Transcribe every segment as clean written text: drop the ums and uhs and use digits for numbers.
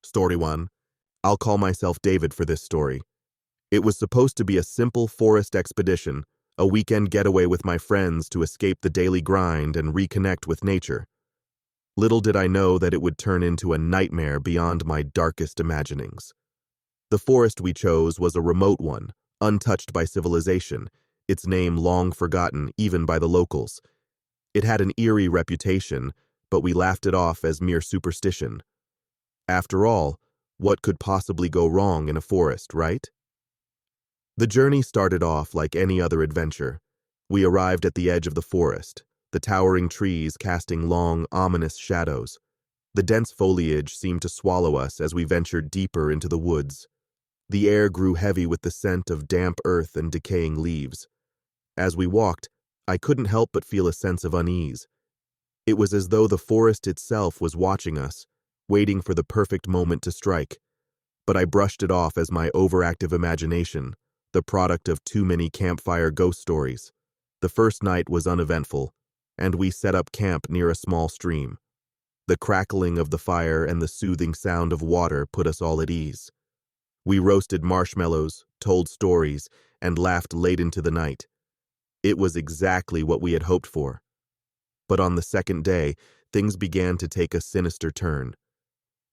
Story 1. I'll call myself David for this story. It was supposed to be a simple forest expedition, a weekend getaway with my friends to escape the daily grind and reconnect with nature. Little did I know that it would turn into a nightmare beyond my darkest imaginings. The forest we chose was a remote one, untouched by civilization, its name long forgotten even by the locals. It had an eerie reputation, but we laughed it off as mere superstition. After all, what could possibly go wrong in a forest, right? The journey started off like any other adventure. We arrived at the edge of the forest, the towering trees casting long, ominous shadows. The dense foliage seemed to swallow us as we ventured deeper into the woods. The air grew heavy with the scent of damp earth and decaying leaves. As we walked, I couldn't help but feel a sense of unease. It was as though the forest itself was watching us, waiting for the perfect moment to strike. But I brushed it off as my overactive imagination, the product of too many campfire ghost stories. The first night was uneventful, and we set up camp near a small stream. The crackling of the fire and the soothing sound of water put us all at ease. We roasted marshmallows, told stories, and laughed late into the night. It was exactly what we had hoped for. But on the second day, things began to take a sinister turn.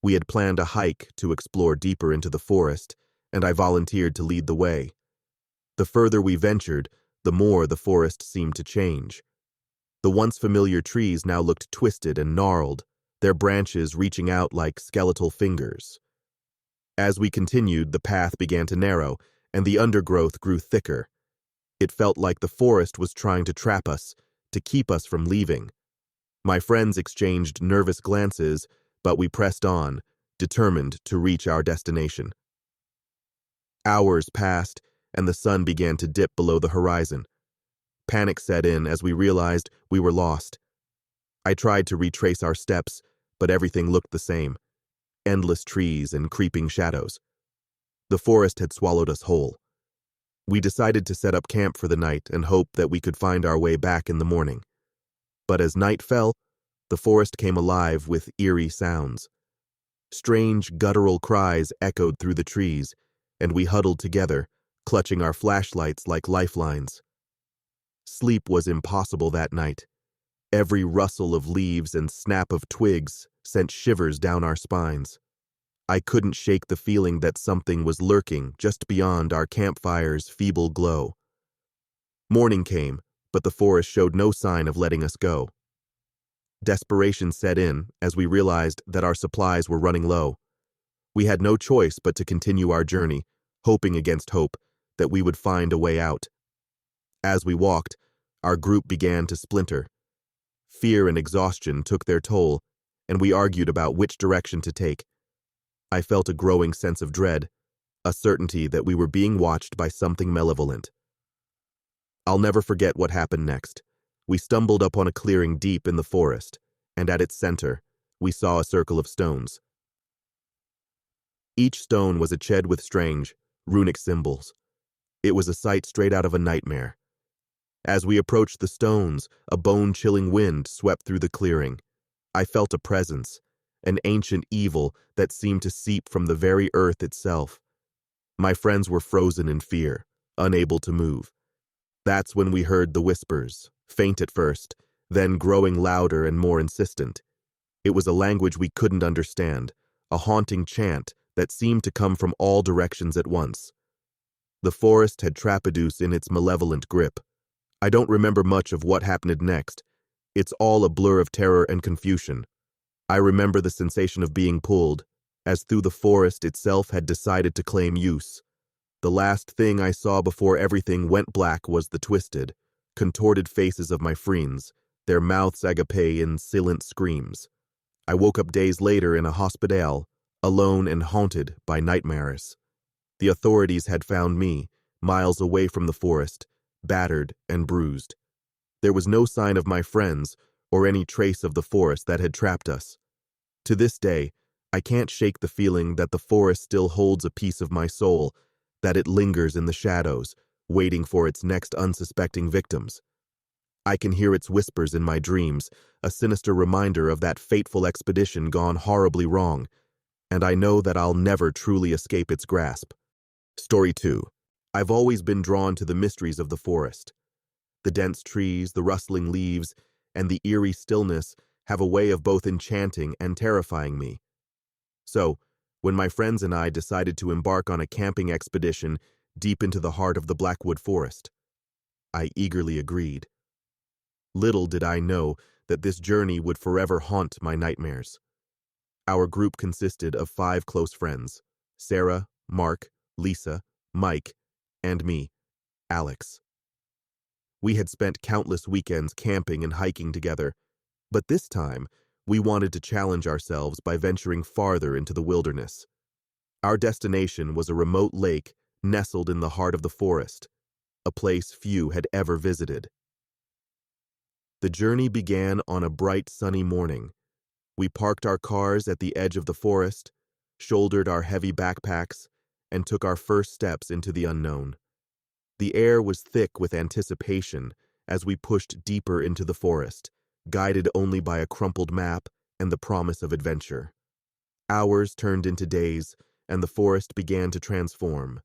We had planned a hike to explore deeper into the forest, and I volunteered to lead the way. The further we ventured, the more the forest seemed to change. The once familiar trees now looked twisted and gnarled, their branches reaching out like skeletal fingers. As we continued, the path began to narrow, and the undergrowth grew thicker. It felt like the forest was trying to trap us, to keep us from leaving. My friends exchanged nervous glances, but we pressed on, determined to reach our destination. Hours passed, and the sun began to dip below the horizon. Panic set in as we realized we were lost. I tried to retrace our steps, but everything looked the same. Endless trees and creeping shadows. The forest had swallowed us whole. We decided to set up camp for the night and hope that we could find our way back in the morning. But as night fell, the forest came alive with eerie sounds. Strange guttural cries echoed through the trees, and we huddled together, clutching our flashlights like lifelines. Sleep was impossible that night. Every rustle of leaves and snap of twigs sent shivers down our spines. I couldn't shake the feeling that something was lurking just beyond our campfire's feeble glow. Morning came, but the forest showed no sign of letting us go. Desperation set in as we realized that our supplies were running low. We had no choice but to continue our journey, hoping against hope that we would find a way out. As we walked, our group began to splinter. Fear and exhaustion took their toll, and we argued about which direction to take. I felt a growing sense of dread, a certainty that we were being watched by something malevolent. I'll never forget what happened next. We stumbled upon a clearing deep in the forest, and at its center, we saw a circle of stones. Each stone was etched with strange, runic symbols. It was a sight straight out of a nightmare. As we approached the stones, a bone-chilling wind swept through the clearing. I felt a presence, an ancient evil that seemed to seep from the very earth itself. My friends were frozen in fear, unable to move. That's when we heard the whispers, faint at first, then growing louder and more insistent. It was a language we couldn't understand, a haunting chant that seemed to come from all directions at once. The forest had Trapedoos in its malevolent grip. I don't remember much of what happened next. It's all a blur of terror and confusion. I remember the sensation of being pulled, as though the forest itself had decided to claim use. The last thing I saw before everything went black was the twisted, contorted faces of my friends, their mouths agape in silent screams. I woke up days later in a hospital, alone and haunted by nightmares. The authorities had found me, miles away from the forest, battered and bruised. There was no sign of my friends or any trace of the forest that had trapped us. To this day, I can't shake the feeling that the forest still holds a piece of my soul, that it lingers in the shadows, waiting for its next unsuspecting victims. I can hear its whispers in my dreams, a sinister reminder of that fateful expedition gone horribly wrong. and I know that I'll never truly escape its grasp. Story 2. I've always been drawn to the mysteries of the forest. The dense trees, the rustling leaves, and the eerie stillness have a way of both enchanting and terrifying me. So, when my friends and I decided to embark on a camping expedition deep into the heart of the Blackwood Forest, I eagerly agreed. Little did I know that this journey would forever haunt my nightmares. Our group consisted of 5 close friends: Sarah, Mark, Lisa, Mike, and me, Alex. We had spent countless weekends camping and hiking together, but this time we wanted to challenge ourselves by venturing farther into the wilderness. Our destination was a remote lake nestled in the heart of the forest, a place few had ever visited. The journey began on a bright sunny morning. We parked our cars at the edge of the forest, shouldered our heavy backpacks, and took our first steps into the unknown. The air was thick with anticipation as we pushed deeper into the forest, guided only by a crumpled map and the promise of adventure. Hours turned into days, and the forest began to transform.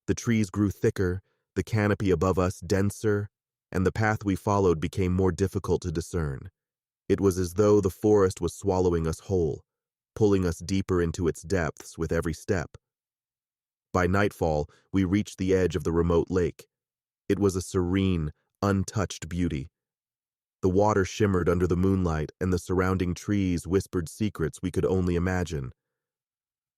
The trees grew thicker, the canopy above us denser, and the path we followed became more difficult to discern. It was as though the forest was swallowing us whole, pulling us deeper into its depths with every step. By nightfall, we reached the edge of the remote lake. It was a serene, untouched beauty. The water shimmered under the moonlight, and the surrounding trees whispered secrets we could only imagine.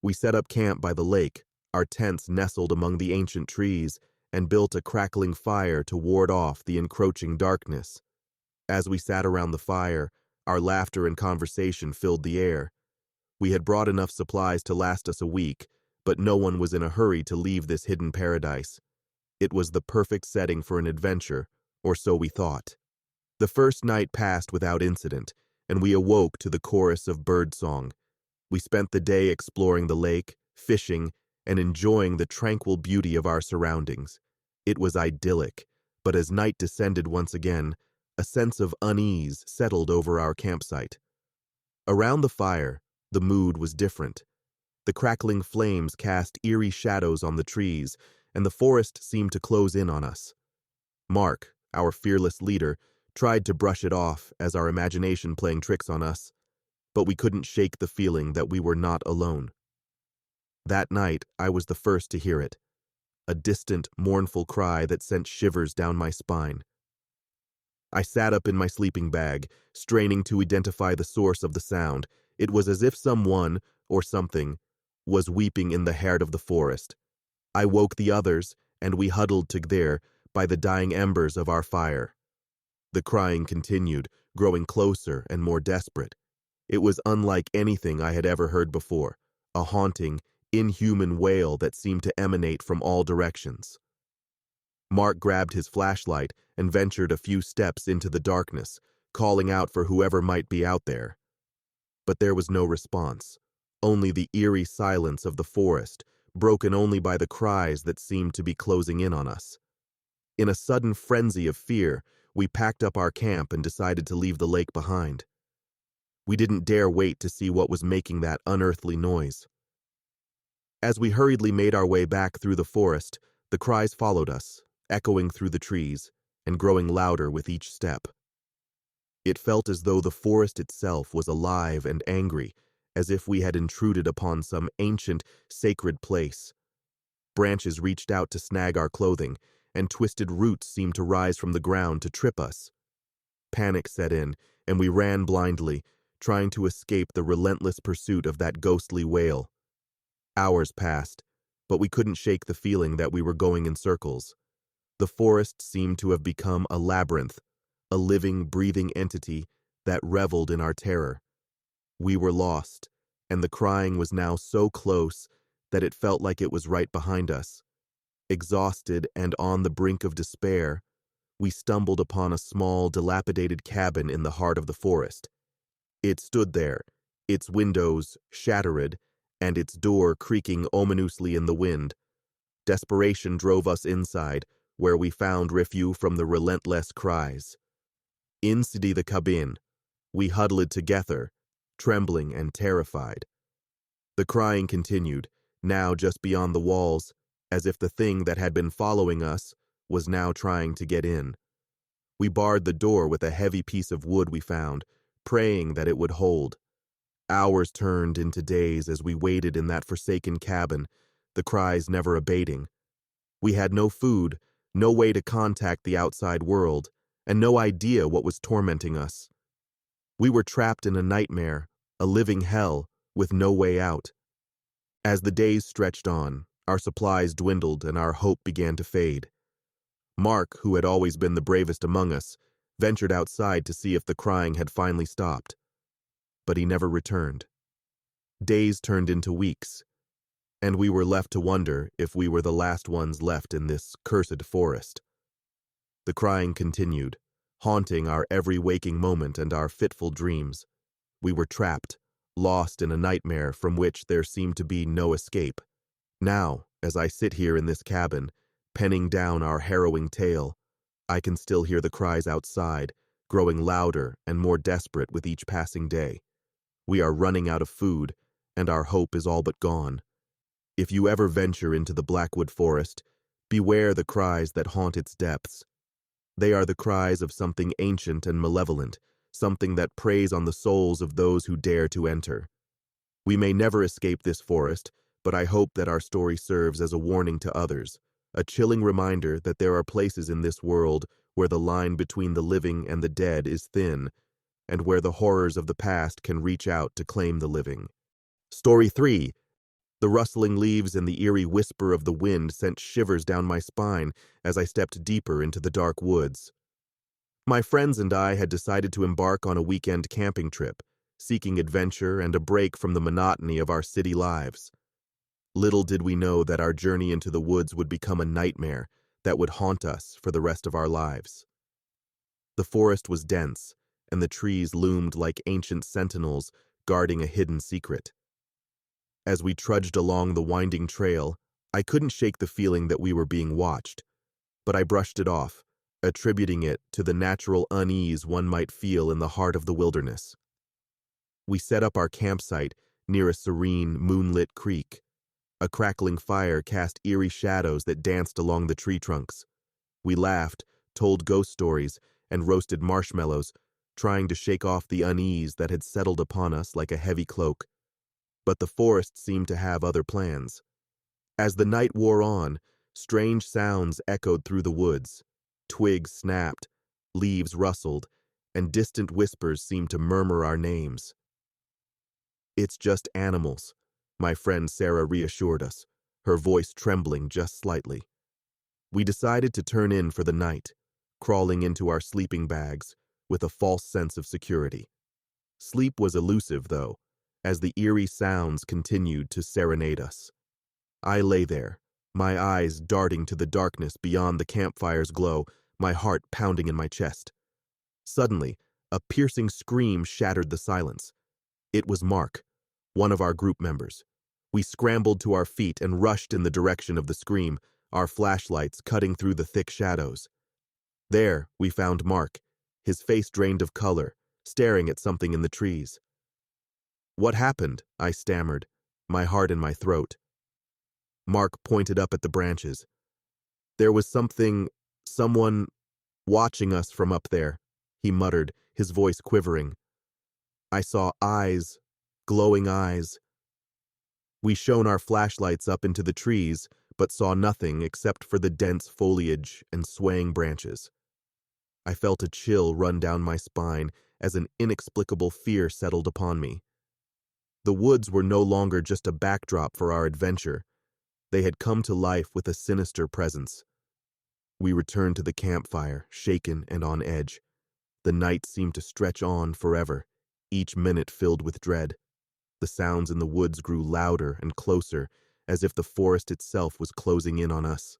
We set up camp by the lake, our tents nestled among the ancient trees, and built a crackling fire to ward off the encroaching darkness. As we sat around the fire, our laughter and conversation filled the air. We had brought enough supplies to last us a week, but no one was in a hurry to leave this hidden paradise. It was the perfect setting for an adventure, or so we thought. The first night passed without incident, and we awoke to the chorus of birdsong. We spent the day exploring the lake, fishing, and enjoying the tranquil beauty of our surroundings. It was idyllic, but as night descended once again, a sense of unease settled over our campsite. Around the fire, the mood was different. The crackling flames cast eerie shadows on the trees, and the forest seemed to close in on us. Mark, our fearless leader, tried to brush it off as our imagination playing tricks on us, but we couldn't shake the feeling that we were not alone. That night, I was the first to hear it, a distant, mournful cry that sent shivers down my spine. I sat up in my sleeping bag, straining to identify the source of the sound. It was as if someone, or something, was weeping in the heart of the forest. I woke the others, and we huddled together by the dying embers of our fire. The crying continued, growing closer and more desperate. It was unlike anything I had ever heard before, a haunting, inhuman wail that seemed to emanate from all directions. Mark grabbed his flashlight and ventured a few steps into the darkness, calling out for whoever might be out there. But there was no response, only the eerie silence of the forest, broken only by the cries that seemed to be closing in on us. In a sudden frenzy of fear, we packed up our camp and decided to leave the lake behind. We didn't dare wait to see what was making that unearthly noise. As we hurriedly made our way back through the forest, the cries followed us, echoing through the trees and growing louder with each step. It felt as though the forest itself was alive and angry, as if we had intruded upon some ancient, sacred place. Branches reached out to snag our clothing, and twisted roots seemed to rise from the ground to trip us. Panic set in, and we ran blindly, trying to escape the relentless pursuit of that ghostly wail. Hours passed, but we couldn't shake the feeling that we were going in circles. The forest seemed to have become a labyrinth, a living, breathing entity that reveled in our terror. We were lost, and the crying was now so close that it felt like it was right behind us. Exhausted and on the brink of despair, we stumbled upon a small, dilapidated cabin in the heart of the forest. It stood there, its windows shattered, and its door creaking ominously in the wind. Desperation drove us inside, where we found refuge from the relentless cries. Inside the cabin, we huddled together, trembling and terrified. The crying continued, now just beyond the walls, as if the thing that had been following us was now trying to get in. We barred the door with a heavy piece of wood we found, praying that it would hold. Hours turned into days as we waited in that forsaken cabin, the cries never abating. We had no food, no way to contact the outside world, and no idea what was tormenting us. We were trapped in a nightmare, a living hell, with no way out. As the days stretched on, our supplies dwindled and our hope began to fade. Mark, who had always been the bravest among us, ventured outside to see if the crying had finally stopped. But he never returned. Days turned into weeks, and we were left to wonder if we were the last ones left in this cursed forest. The crying continued, haunting our every waking moment and our fitful dreams. We were trapped, lost in a nightmare from which there seemed to be no escape. Now, as I sit here in this cabin, penning down our harrowing tale, I can still hear the cries outside, growing louder and more desperate with each passing day. We are running out of food, and our hope is all but gone. If you ever venture into the Blackwood Forest, beware the cries that haunt its depths. They are the cries of something ancient and malevolent, something that preys on the souls of those who dare to enter. We may never escape this forest, but I hope that our story serves as a warning to others, a chilling reminder that there are places in this world where the line between the living and the dead is thin, and where the horrors of the past can reach out to claim the living. Story 3. The rustling leaves and the eerie whisper of the wind sent shivers down my spine as I stepped deeper into the dark woods. My friends and I had decided to embark on a weekend camping trip, seeking adventure and a break from the monotony of our city lives. Little did we know that our journey into the woods would become a nightmare that would haunt us for the rest of our lives. The forest was dense, and the trees loomed like ancient sentinels guarding a hidden secret. As we trudged along the winding trail, I couldn't shake the feeling that we were being watched, but I brushed it off, attributing it to the natural unease one might feel in the heart of the wilderness. We set up our campsite near a serene, moonlit creek. A crackling fire cast eerie shadows that danced along the tree trunks. We laughed, told ghost stories, and roasted marshmallows, trying to shake off the unease that had settled upon us like a heavy cloak. But the forest seemed to have other plans. As the night wore on, strange sounds echoed through the woods. Twigs snapped, leaves rustled, and distant whispers seemed to murmur our names. "It's just animals," my friend Sarah reassured us, her voice trembling just slightly. We decided to turn in for the night, crawling into our sleeping bags with a false sense of security. Sleep was elusive, though, as the eerie sounds continued to serenade us. I lay there, my eyes darting to the darkness beyond the campfire's glow, my heart pounding in my chest. Suddenly, a piercing scream shattered the silence. It was Mark, one of our group members. We scrambled to our feet and rushed in the direction of the scream, our flashlights cutting through the thick shadows. There, we found Mark, his face drained of color, staring at something in the trees. "What happened?" I stammered, my heart in my throat. Mark pointed up at the branches. "There was someone watching us from up there," he muttered, his voice quivering. "I saw eyes, glowing eyes." We shone our flashlights up into the trees, but saw nothing except for the dense foliage and swaying branches. I felt a chill run down my spine as an inexplicable fear settled upon me. The woods were no longer just a backdrop for our adventure. They had come to life with a sinister presence. We returned to the campfire, shaken and on edge. The night seemed to stretch on forever, each minute filled with dread. The sounds in the woods grew louder and closer, as if the forest itself was closing in on us.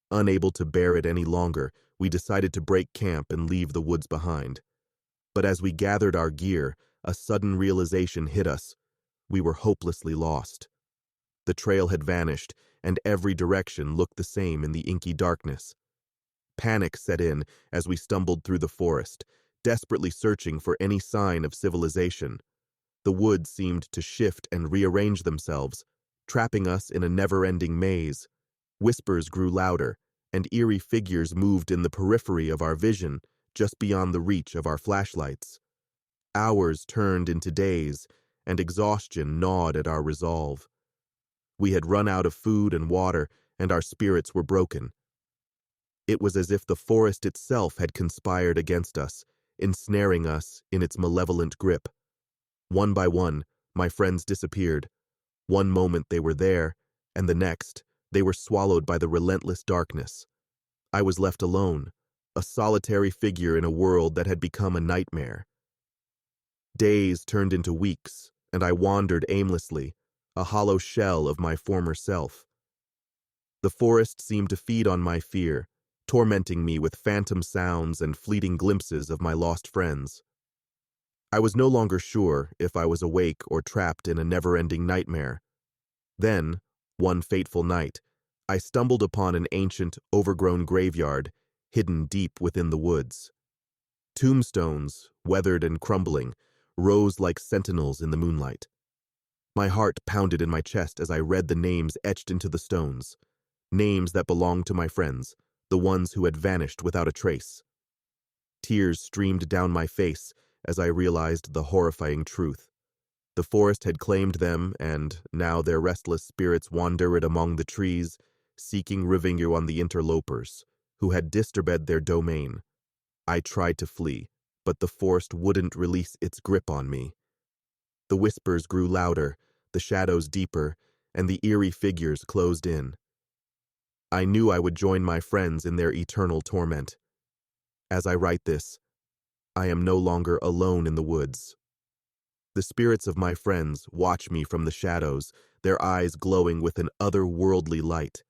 Unable to bear it any longer, we decided to break camp and leave the woods behind. But as we gathered our gear, a sudden realization hit us. We were hopelessly lost. The trail had vanished, and every direction looked the same in the inky darkness. Panic set in as we stumbled through the forest, desperately searching for any sign of civilization. The woods seemed to shift and rearrange themselves, trapping us in a never-ending maze. Whispers grew louder, and eerie figures moved in the periphery of our vision, just beyond the reach of our flashlights. Hours turned into days, and exhaustion gnawed at our resolve. We had run out of food and water, and our spirits were broken. It was as if the forest itself had conspired against us, ensnaring us in its malevolent grip. One by one, my friends disappeared. One moment they were there, and the next, they were swallowed by the relentless darkness. I was left alone, a solitary figure in a world that had become a nightmare. Days turned into weeks, and I wandered aimlessly, a hollow shell of my former self. The forest seemed to feed on my fear, tormenting me with phantom sounds and fleeting glimpses of my lost friends. I was no longer sure if I was awake or trapped in a never-ending nightmare. Then, one fateful night, I stumbled upon an ancient, overgrown graveyard hidden deep within the woods. Tombstones, weathered and crumbling, rose like sentinels in the moonlight. My heart pounded in my chest as I read the names etched into the stones, names that belonged to my friends, the ones who had vanished without a trace. Tears streamed down my face as I realized the horrifying truth. The forest had claimed them, and now their restless spirits wandered among the trees, seeking revenge on the interlopers, who had disturbed their domain. I tried to flee, but the forest wouldn't release its grip on me. The whispers grew louder, the shadows deeper, and the eerie figures closed in. I knew I would join my friends in their eternal torment. As I write this, I am no longer alone in the woods. The spirits of my friends watch me from the shadows, their eyes glowing with an otherworldly light.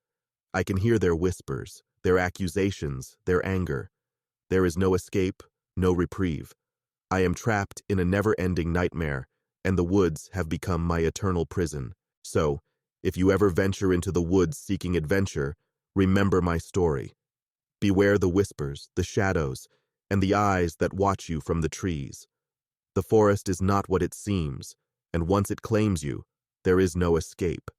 I can hear their whispers, their accusations, their anger. There is no escape, no reprieve. I am trapped in a never-ending nightmare, and the woods have become my eternal prison. So, if you ever venture into the woods seeking adventure, remember my story. Beware the whispers, the shadows, and the eyes that watch you from the trees. The forest is not what it seems, and once it claims you, there is no escape.